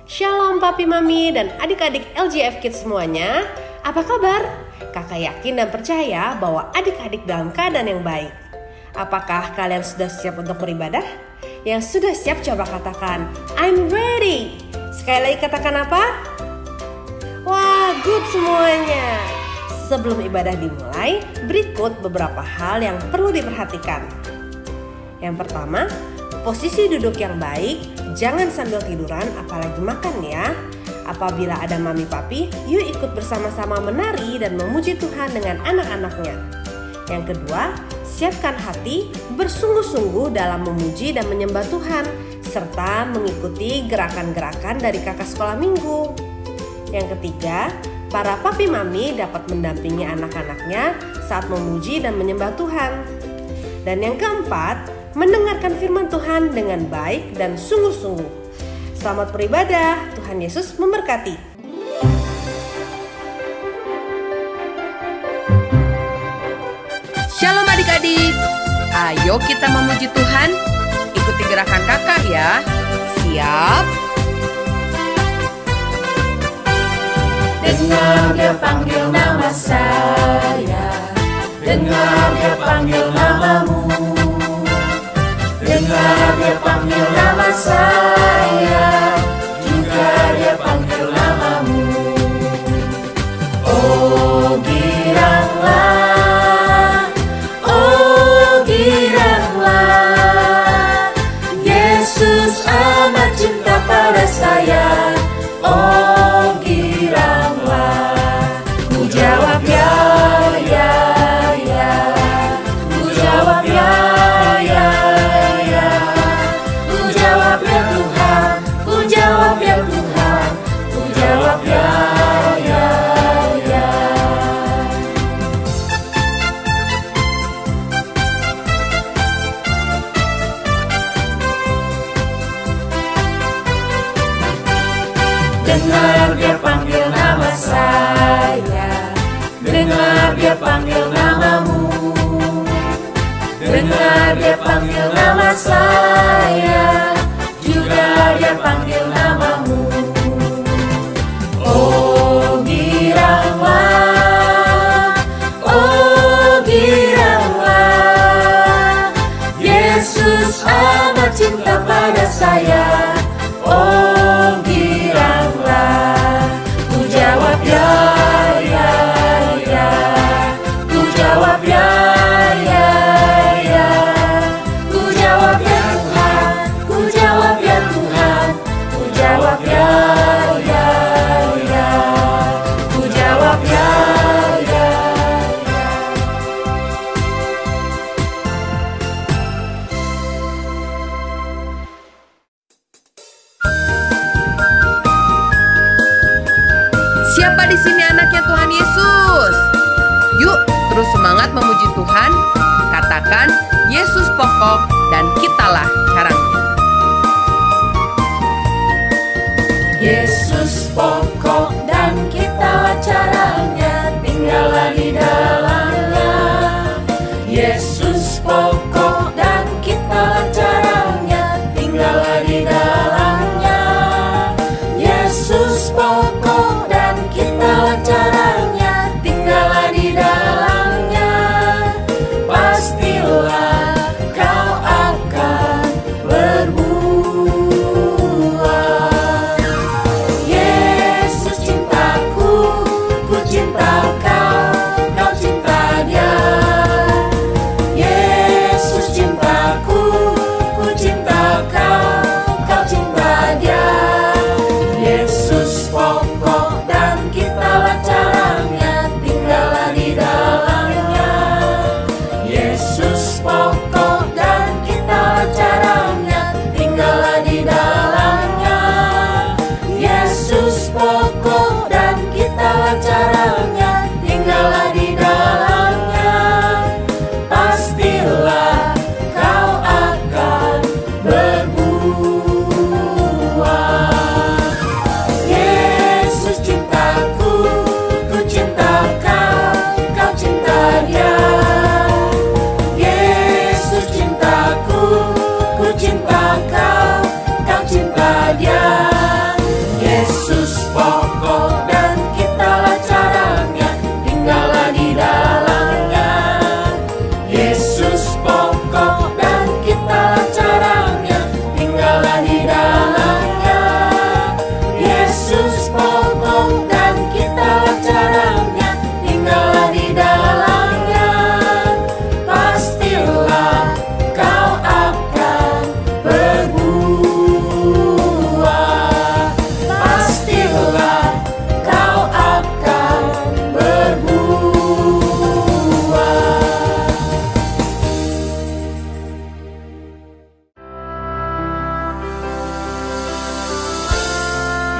Shalom papi mami dan adik-adik LGF Kids semuanya. Apa kabar? Kakak yakin dan percaya bahwa adik-adik dalam keadaan yang baik. Apakah kalian sudah siap untuk beribadah? Yang sudah siap coba katakan I'm ready. Sekali lagi katakan apa? Wah, good semuanya. Sebelum ibadah dimulai, berikut beberapa hal yang perlu diperhatikan. Yang pertama, posisi duduk yang baik, jangan sambil tiduran apalagi makan ya. Apabila ada mami papi, yuk ikut bersama-sama menari dan memuji Tuhan dengan anak-anaknya. Yang kedua, siapkan hati bersungguh-sungguh dalam memuji dan menyembah Tuhan, serta mengikuti gerakan-gerakan dari kakak sekolah minggu. Yang ketiga, para papi mami dapat mendampingi anak-anaknya saat memuji dan menyembah Tuhan. Dan yang keempat, mendengarkan firman Tuhan dengan baik dan sungguh-sungguh. Selamat beribadah, Tuhan Yesus memberkati. Shalom adik-adik, ayo kita memuji Tuhan. Ikuti gerakan kakak ya. Siap? Dengar dia panggil nama saya, dengar dia panggil namamu. Dengar dia panggil nama saya, juga dia panggil namamu. Oh giranglah, oh giranglah, Yesus amat cinta pada saya. Oh giranglah, ku jawab ya, ya, ya, ku jawab ya, ya. Jawab ya Tuhan, ku jawab ya, ya, ya. Dengar dia panggil nama saya, dengar dia panggil namamu. Dengar dia panggil nama saya, juga dia panggil namamu. Oh giranglah, oh giranglah, Yesus amat cinta pada saya. Oh giranglah, ku jawab ya, ya, ya, ku jawab ya, ya, ya, ku jawab ya Tuhan, ku jawab ya Tuhan, ku jawab ya, ya, ya, ku jawab ya, ya, ya. Siapa di sini anaknya Tuhan Yesus? Yuk terus semangat memuji Tuhan. Katakan Yesus pokok dan kitalah caranya. Yesus pokok dan kitalah caranya, tinggallah di dalamnya. Yesus pokok dan kitalah caranya, tinggallah di dalamnya. Yesus pokok dan kitalah caranya, tinggallah di dalamnya. Pastilah kau akan berbuah.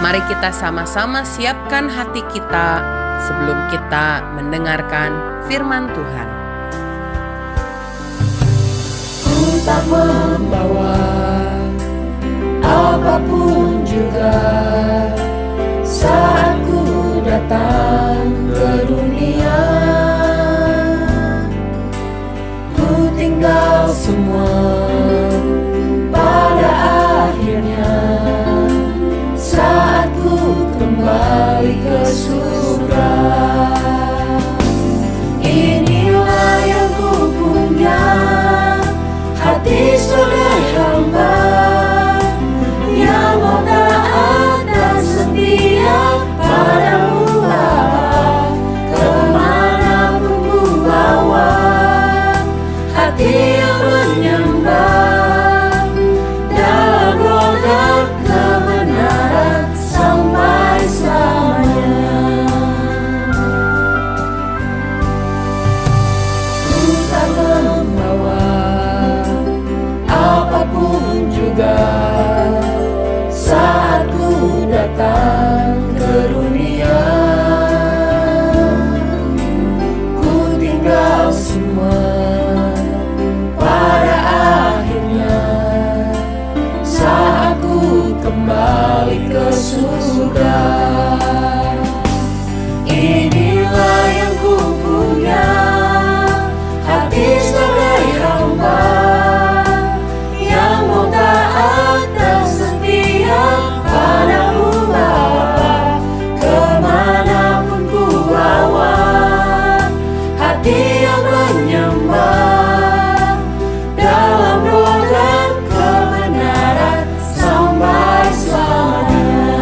Mari kita sama-sama siapkan hati kita sebelum kita mendengarkan firman Tuhan. Ku tak membawa apapun juga saat ku datang ke dunia. Ku tinggal semua pada akhirnya saat ku kembali ke surga. Inilah yang ku punya, hati sebagai hamba yang mau taat dan setia padamu Bapa. Kemanapun ku bawa, hati yang menyembah dalam roh dan kebenaran sampai selamanya. Ku tak membawa apapun juga saat ku datang ke dunia. Ku tinggal semua pada akhirnya saat ku kembali ke surga. Inilah yang ku punya, hati sebagai hamba yang mau taat dan setia padamu Bapa. Kemanapun ku bawa, hati yang menyembah dalam roh dan kebenaran sampai selamanya.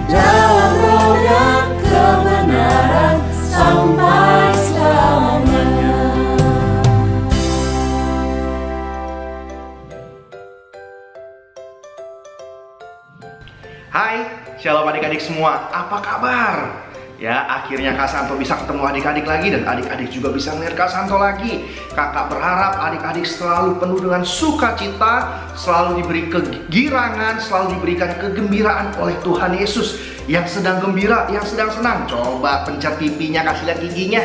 Dalam roh dan kebenaran sampai selamanya. Hai, shalom adik-adik semua, apa kabar? Ya, akhirnya Kak Santo bisa ketemu adik-adik lagi dan adik-adik juga bisa melihat Kak Santo lagi. Kakak berharap adik-adik selalu penuh dengan sukacita, selalu diberi kegirangan, selalu diberikan kegembiraan oleh Tuhan Yesus. Yang sedang gembira, yang sedang senang, coba pencet pipinya, kasih lihat giginya.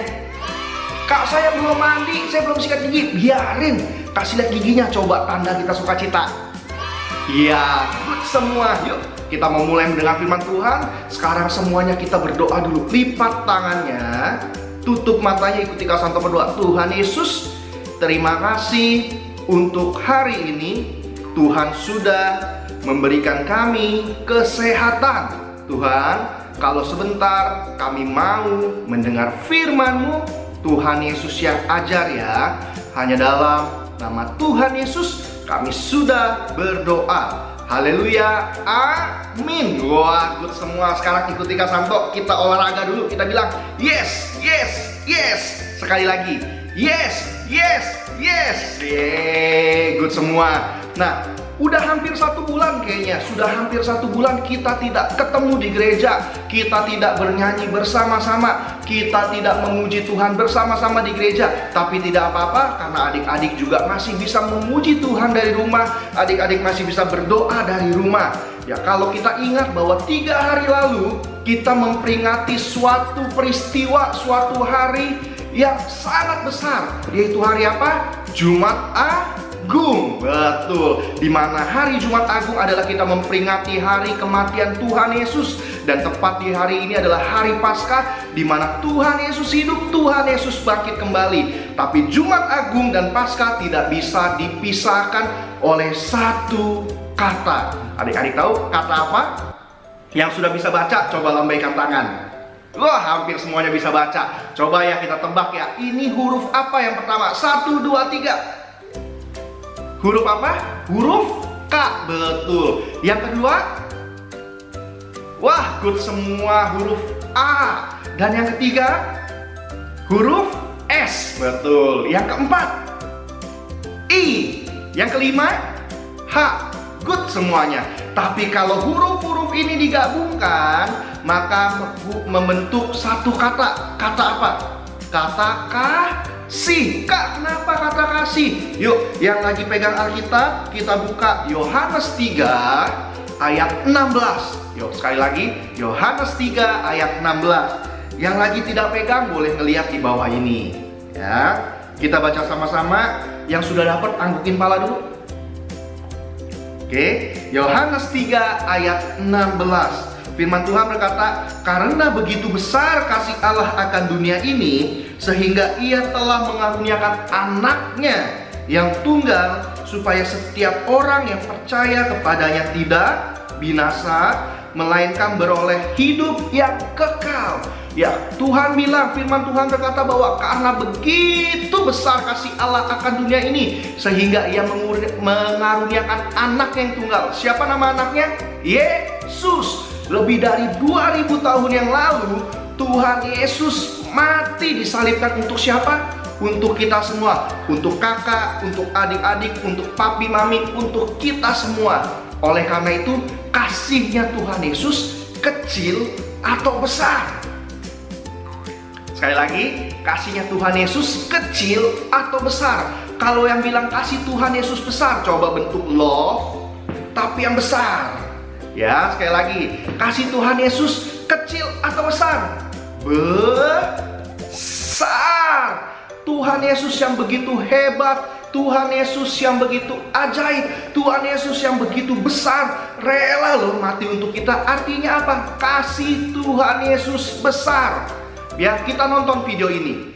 Kak, saya belum mandi, saya belum sikat gigi. Biarin, kasih lihat giginya, coba tanda kita sukacita. Iya, good semua. Yuk, kita mau mulai mendengar firman Tuhan. Sekarang semuanya kita berdoa dulu. Lipat tangannya, tutup matanya, ikuti Kak Santo berdoa. Tuhan Yesus, terima kasih untuk hari ini. Tuhan sudah memberikan kami kesehatan. Tuhan, kalau sebentar kami mau mendengar firman-Mu, Tuhan Yesus yang ajar ya. Hanya dalam nama Tuhan Yesus kami sudah berdoa. Haleluya, amin. Wah, good semua. Sekarang ikuti Kak Santo, kita olahraga dulu. Kita bilang yes, yes, yes. Sekali lagi, yes, yes, yes. Yeay, good semua. Nah, udah hampir 1 bulan kayaknya. Sudah hampir 1 bulan kita tidak ketemu di gereja. Kita tidak bernyanyi bersama-sama. Kita tidak memuji Tuhan bersama-sama di gereja. Tapi tidak apa-apa, karena adik-adik juga masih bisa memuji Tuhan dari rumah. Adik-adik masih bisa berdoa dari rumah. Ya, kalau kita ingat bahwa 3 hari lalu kita memperingati suatu peristiwa, suatu hari yang sangat besar. Yaitu hari apa? Jumat Agung. Betul. Di mana hari Jumat Agung adalah kita memperingati hari kematian Tuhan Yesus. Dan tepat di hari ini adalah hari Paskah, di mana Tuhan Yesus hidup, Tuhan Yesus bangkit kembali. Tapi Jumat Agung dan Paskah tidak bisa dipisahkan oleh satu kata. Adik-adik tahu kata apa? Yang sudah bisa baca, coba lambaikan tangan. Wah, hampir semuanya bisa baca. Coba ya kita tebak ya. Ini huruf apa yang pertama? 1, 2, 3. Huruf apa? Huruf K. Betul. Yang kedua? Wah, good semua, huruf A. Dan yang ketiga? Huruf S. Betul. Yang keempat? I. Yang kelima? H. Good semuanya. Tapi kalau huruf-huruf ini digabungkan, maka membentuk satu kata. Kata apa? Kata kasih. Kak, kenapa kata kasih? Yuk, yang lagi pegang Alkitab, kita buka Yohanes 3 ayat 16. Yuk sekali lagi, Yohanes 3 ayat 16. Yang lagi tidak pegang boleh ngeliat di bawah ini. Ya, kita baca sama-sama. Yang sudah dapat anggukin pala dulu. Oke, Yohanes 3 ayat 16. Firman Tuhan berkata, karena begitu besar kasih Allah akan dunia ini, sehingga Ia telah mengaruniakan anaknya yang tunggal, supaya setiap orang yang percaya kepadanya tidak binasa, melainkan beroleh hidup yang kekal. Ya, Tuhan bilang, firman Tuhan berkata bahwa karena begitu besar kasih Allah akan dunia ini, sehingga Ia mengaruniakan anak yang tunggal. Siapa nama anaknya? Yesus. Lebih dari 2000 tahun yang lalu, Tuhan Yesus mati disalibkan untuk siapa? Untuk kita semua. Untuk kakak, untuk adik-adik, untuk papi mami, untuk kita semua. Oleh karena itu, kasihnya Tuhan Yesus kecil atau besar? Sekali lagi, kasihnya Tuhan Yesus kecil atau besar? Kalau yang bilang kasih Tuhan Yesus besar, coba bentuk love, tapi yang besar. Ya, sekali lagi, kasih Tuhan Yesus kecil atau besar? Besar. Tuhan Yesus yang begitu hebat, Tuhan Yesus yang begitu ajaib, Tuhan Yesus yang begitu besar, rela loh mati untuk kita. Artinya apa? Kasih Tuhan Yesus besar. Ya, kita nonton video ini.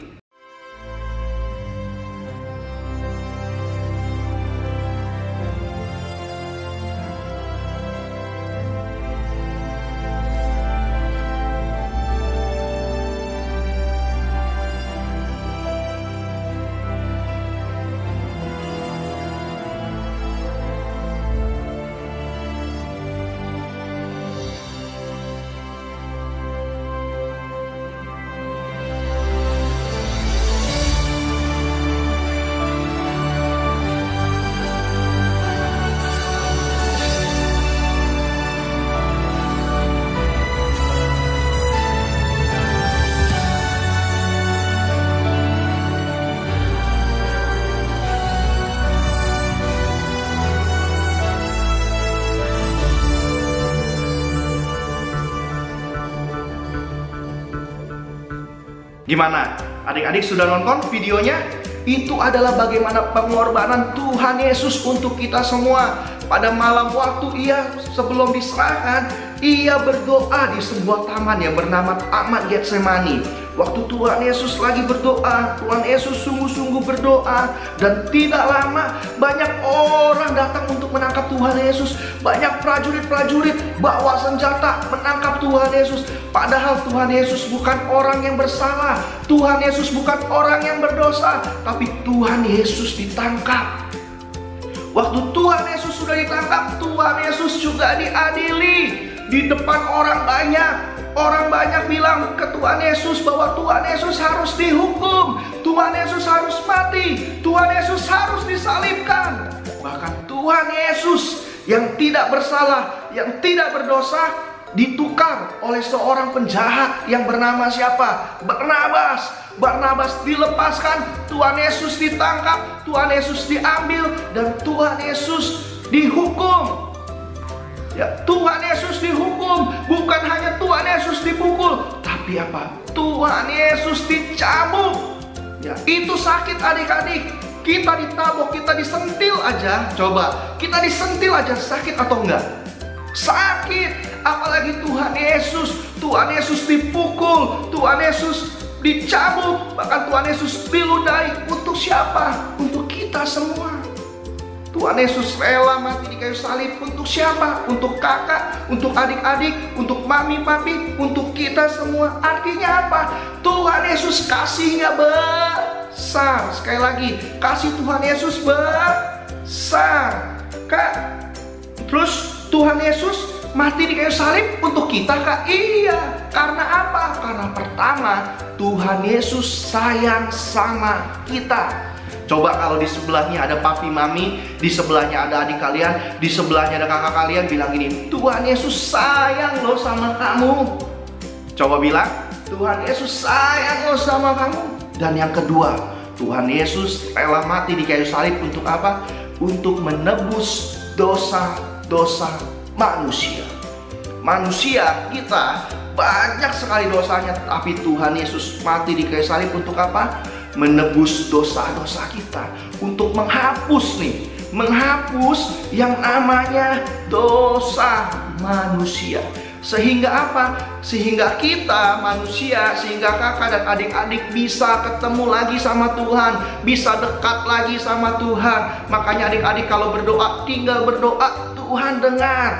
Gimana? Adik-adik sudah nonton videonya? Itu adalah bagaimana pengorbanan Tuhan Yesus untuk kita semua. Pada malam waktu Ia sebelum diserahkan, Ia berdoa di sebuah taman yang bernama Taman Getsemani. Waktu Tuhan Yesus lagi berdoa, Tuhan Yesus sungguh-sungguh berdoa, dan tidak lama banyak orang datang untuk menangkap Tuhan Yesus. Banyak prajurit-prajurit bawa senjata menangkap Tuhan Yesus. Padahal Tuhan Yesus bukan orang yang bersalah, Tuhan Yesus bukan orang yang berdosa, tapi Tuhan Yesus ditangkap. Waktu Tuhan Yesus sudah ditangkap, Tuhan Yesus juga diadili di depan orang banyak. Orang banyak bilang ke Tuhan Yesus bahwa Tuhan Yesus harus dihukum, Tuhan Yesus harus mati, Tuhan Yesus harus disalibkan. Bahkan Tuhan Yesus yang tidak bersalah, yang tidak berdosa, ditukar oleh seorang penjahat yang bernama siapa? Barnabas. Barnabas dilepaskan, Tuhan Yesus ditangkap, Tuhan Yesus diambil, dan Tuhan Yesus dihukum. Ya, Tuhan Yesus dihukum. Bukan hanya Tuhan Yesus dipukul, tapi apa? Tuhan Yesus dicambuk. Ya, itu sakit adik-adik. Kita ditabok, kita disentil aja. Coba, kita disentil aja sakit atau enggak? Sakit. Apalagi Tuhan Yesus. Tuhan Yesus dipukul, Tuhan Yesus dicambuk, bahkan Tuhan Yesus diludahi. Untuk siapa? Untuk kita semua. Tuhan Yesus rela mati di kayu salib untuk siapa? Untuk kakak, untuk adik-adik, untuk mami, papi, untuk kita semua. Artinya apa? Tuhan Yesus kasihnya besar. Sekali lagi, kasih Tuhan Yesus besar. Kak, terus Tuhan Yesus mati di kayu salib untuk kita, Kak? Iya. Karena apa? Karena pertama, Tuhan Yesus sayang sama kita. Coba kalau di sebelahnya ada papi mami, di sebelahnya ada adik kalian, di sebelahnya ada kakak kalian, bilang gini, Tuhan Yesus sayang loh sama kamu. Coba bilang, Tuhan Yesus sayang loh sama kamu. Dan yang kedua, Tuhan Yesus rela mati di kayu salib untuk apa? Untuk menebus dosa-dosa manusia. Manusia kita banyak sekali dosanya, tapi Tuhan Yesus mati di kayu salib untuk apa? Menebus dosa-dosa kita, untuk menghapus yang namanya dosa manusia. Sehingga apa? Sehingga kita manusia, sehingga kakak dan adik-adik bisa ketemu lagi sama Tuhan, bisa dekat lagi sama Tuhan. Makanya adik-adik kalau berdoa, tinggal berdoa, Tuhan dengar.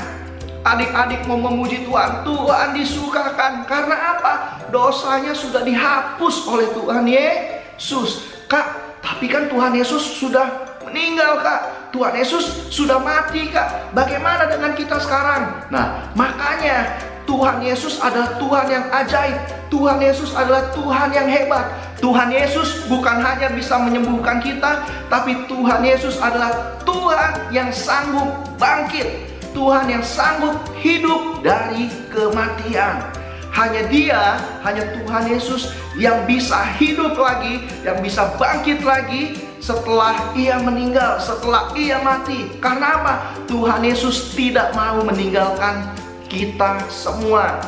Adik-adik mau memuji Tuhan, Tuhan disukakan. Karena apa? Dosanya sudah dihapus oleh Tuhan Yesus. Kak, tapi kan Tuhan Yesus sudah meninggal, Kak. Tuhan Yesus sudah mati, Kak. Bagaimana dengan kita sekarang? Nah, makanya Tuhan Yesus adalah Tuhan yang ajaib. Tuhan Yesus adalah Tuhan yang hebat. Tuhan Yesus bukan hanya bisa menyembuhkan kita, tapi Tuhan Yesus adalah Tuhan yang sanggup bangkit. Tuhan yang sanggup hidup dari kematian. Hanya Dia, hanya Tuhan Yesus yang bisa hidup lagi, yang bisa bangkit lagi setelah Ia meninggal, setelah Ia mati. Karena apa? Tuhan Yesus tidak mau meninggalkan kita semua.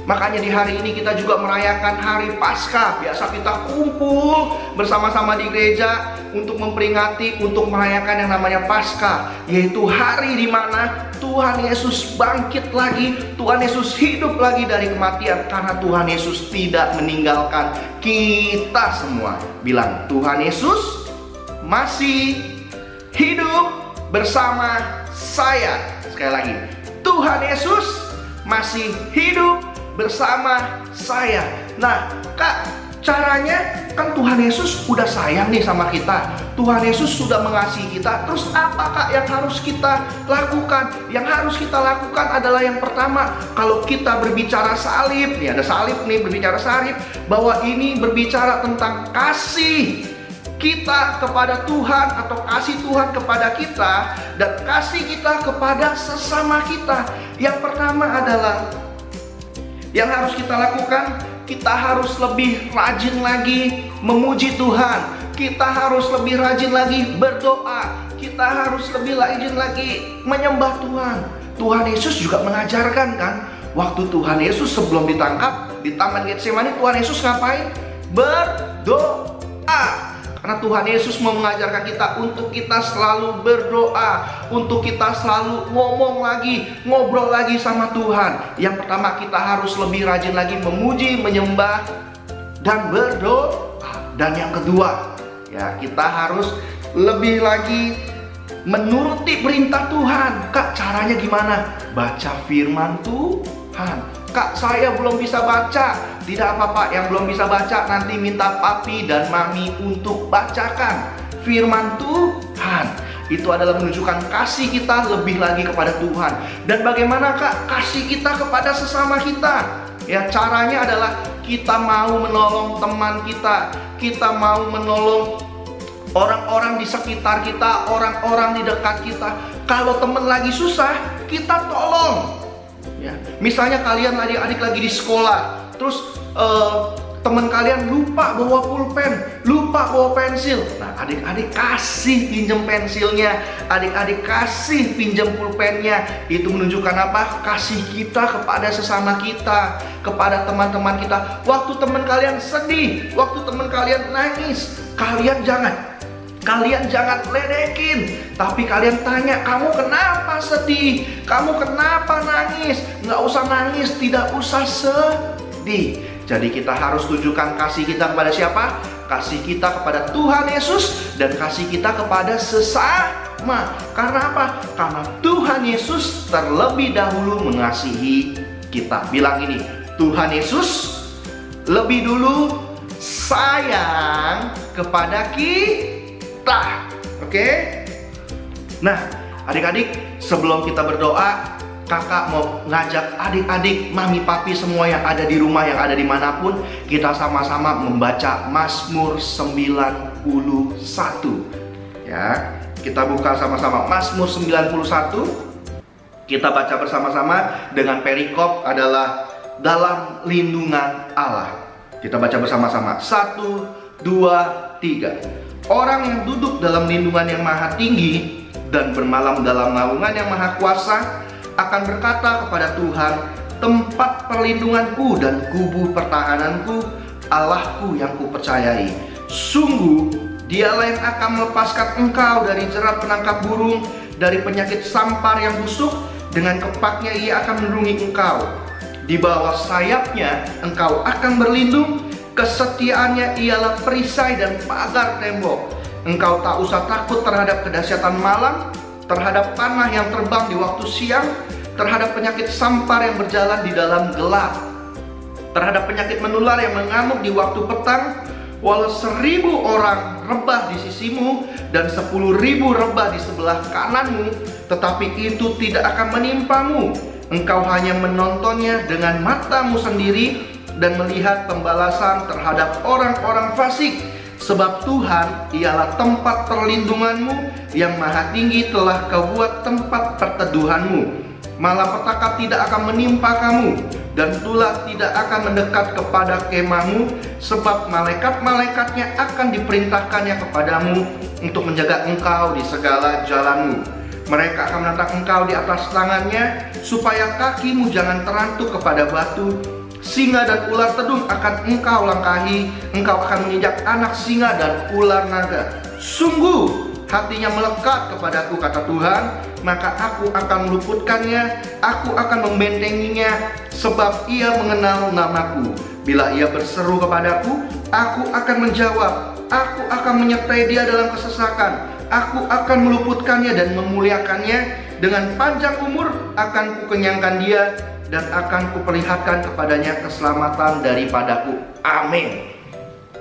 Makanya di hari ini kita juga merayakan hari Paskah. Biasa kita kumpul bersama-sama di gereja untuk memperingati, untuk merayakan yang namanya Paskah, yaitu hari di mana Tuhan Yesus bangkit lagi, Tuhan Yesus hidup lagi dari kematian. Karena Tuhan Yesus tidak meninggalkan kita semua. Bilang, Tuhan Yesus masih hidup bersama saya. Sekali lagi, Tuhan Yesus masih hidup bersama saya. Nah, Kak, caranya kan Tuhan Yesus udah sayang nih sama kita. Tuhan Yesus sudah mengasihi kita. Terus apa, Kak, yang harus kita lakukan? Yang harus kita lakukan adalah yang pertama, kalau kita berbicara salib, nih ada salib nih, berbicara salib, bahwa ini berbicara tentang kasih kita kepada Tuhan, atau kasih Tuhan kepada kita, dan kasih kita kepada sesama kita. Yang pertama adalah, yang harus kita lakukan, kita harus lebih rajin lagi memuji Tuhan. Kita harus lebih rajin lagi berdoa. Kita harus lebih rajin lagi menyembah Tuhan. Tuhan Yesus juga mengajarkan kan, waktu Tuhan Yesus sebelum ditangkap di Taman Getsemani, Tuhan Yesus ngapain? Berdoa. Karena Tuhan Yesus mau mengajarkan kita untuk kita selalu berdoa, untuk kita selalu ngomong lagi, ngobrol lagi sama Tuhan. Yang pertama, kita harus lebih rajin lagi memuji, menyembah, dan berdoa. Dan yang kedua, ya, kita harus lebih lagi menuruti perintah Tuhan. Kak, caranya gimana? Baca firman Tuhan. Kak, saya belum bisa baca. Tidak apa-apa, yang belum bisa baca nanti minta papi dan mami untuk bacakan firman Tuhan. Itu adalah menunjukkan kasih kita lebih lagi kepada Tuhan. Dan bagaimana, Kak, kasih kita kepada sesama kita? Ya, caranya adalah kita mau menolong teman kita. Kita mau menolong orang-orang di sekitar kita, orang-orang di dekat kita. Kalau teman lagi susah, kita tolong. Ya, misalnya kalian adik-adik lagi di sekolah, terus teman kalian lupa bawa pulpen, lupa bawa pensil. Nah, adik-adik kasih pinjam pensilnya, adik-adik kasih pinjam pulpennya. Itu menunjukkan apa? Kasih kita kepada sesama kita, kepada teman-teman kita. Waktu teman kalian sedih, waktu teman kalian nangis, kalian jangan ledekin, tapi kalian tanya, kamu kenapa sedih? Kamu kenapa nangis? Nggak usah nangis, tidak usah sedih. Jadi kita harus tunjukkan kasih kita kepada siapa? Kasih kita kepada Tuhan Yesus, dan kasih kita kepada sesama. Karena apa? Karena Tuhan Yesus terlebih dahulu mengasihi kita. Bilang ini, Tuhan Yesus lebih dulu sayang kepada kita. Oke? Nah, adik-adik, sebelum kita berdoa, kakak mau ngajak adik-adik, mami, papi, semua yang ada di rumah, yang ada dimanapun, kita sama-sama membaca Mazmur 91. Ya, kita buka sama-sama Mazmur 91. Kita baca bersama-sama dengan perikop adalah dalam lindungan Allah. Kita baca bersama-sama. 1, 2, 3. Orang yang duduk dalam lindungan yang maha tinggi dan bermalam dalam naungan yang maha kuasa akan berkata kepada Tuhan, tempat perlindunganku dan kubu pertahananku, Allahku yang kupercayai. Sungguh, Dialah yang akan melepaskan engkau dari jerat penangkap burung, dari penyakit sampar yang busuk. Dengan kepaknya Ia akan melindungi engkau. Di bawah sayapnya engkau akan berlindung. Kesetiaannya ialah perisai dan pagar tembok. Engkau tak usah takut terhadap kedahsyatan malam, terhadap panah yang terbang di waktu siang, terhadap penyakit sampar yang berjalan di dalam gelap, terhadap penyakit menular yang mengamuk di waktu petang. Walau 1000 orang rebah di sisimu dan 10.000 rebah di sebelah kananmu, tetapi itu tidak akan menimpamu. Engkau hanya menontonnya dengan matamu sendiri dan melihat pembalasan terhadap orang-orang fasik. Sebab Tuhan ialah tempat perlindunganmu, yang maha tinggi telah Kau buat tempat perteduhanmu. Malapetaka tidak akan menimpa kamu, dan tulah tidak akan mendekat kepada kemahmu, sebab malaikat-malaikatnya akan diperintahkannya kepadamu untuk menjaga engkau di segala jalanmu. Mereka akan menatang engkau di atas tangannya, supaya kakimu jangan terantuk kepada batu. Singa dan ular tedung akan engkau langkahi, engkau akan menginjak anak singa dan ular naga. Sungguh, hatinya melekat kepadaku, kata Tuhan, maka aku akan meluputkannya, aku akan membentenginya, sebab ia mengenal namaku. Bila ia berseru kepadaku, aku akan menjawab, aku akan menyertai dia dalam kesesakan, aku akan meluputkannya dan memuliakannya. Dengan panjang umur akan kukenyangkan dia, dan akan kuperlihatkan kepadanya keselamatan daripadaku. Amin.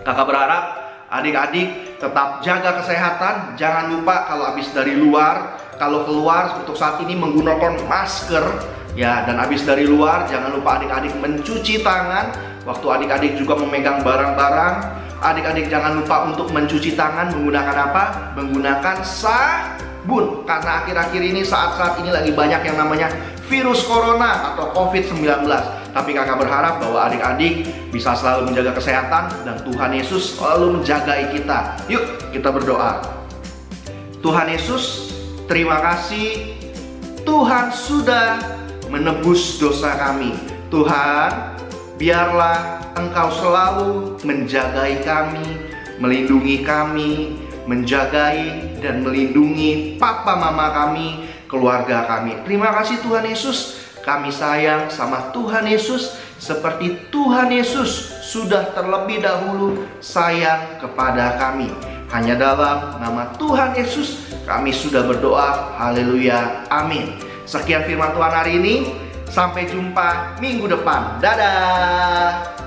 Kakak berharap adik-adik tetap jaga kesehatan. Jangan lupa kalau habis dari luar, kalau keluar untuk saat ini menggunakan masker ya, dan habis dari luar jangan lupa adik-adik mencuci tangan. Waktu adik-adik juga memegang barang-barang, adik-adik jangan lupa untuk mencuci tangan menggunakan apa? Menggunakan sabun. Karena akhir-akhir ini, saat-saat ini lagi banyak yang namanya virus corona atau COVID-19. Tapi kakak berharap bahwa adik-adik bisa selalu menjaga kesehatan dan Tuhan Yesus selalu menjagai kita. Yuk kita berdoa. Tuhan Yesus, terima kasih Tuhan sudah menebus dosa kami. Tuhan, biarlah Engkau selalu menjagai kami, melindungi kami, menjagai dan melindungi papa mama kami, keluarga kami. Terima kasih Tuhan Yesus. Kami sayang sama Tuhan Yesus seperti Tuhan Yesus sudah terlebih dahulu sayang kepada kami. Hanya dalam nama Tuhan Yesus kami sudah berdoa. Haleluya. Amin. Sekian firman Tuhan hari ini. Sampai jumpa minggu depan. Dadah.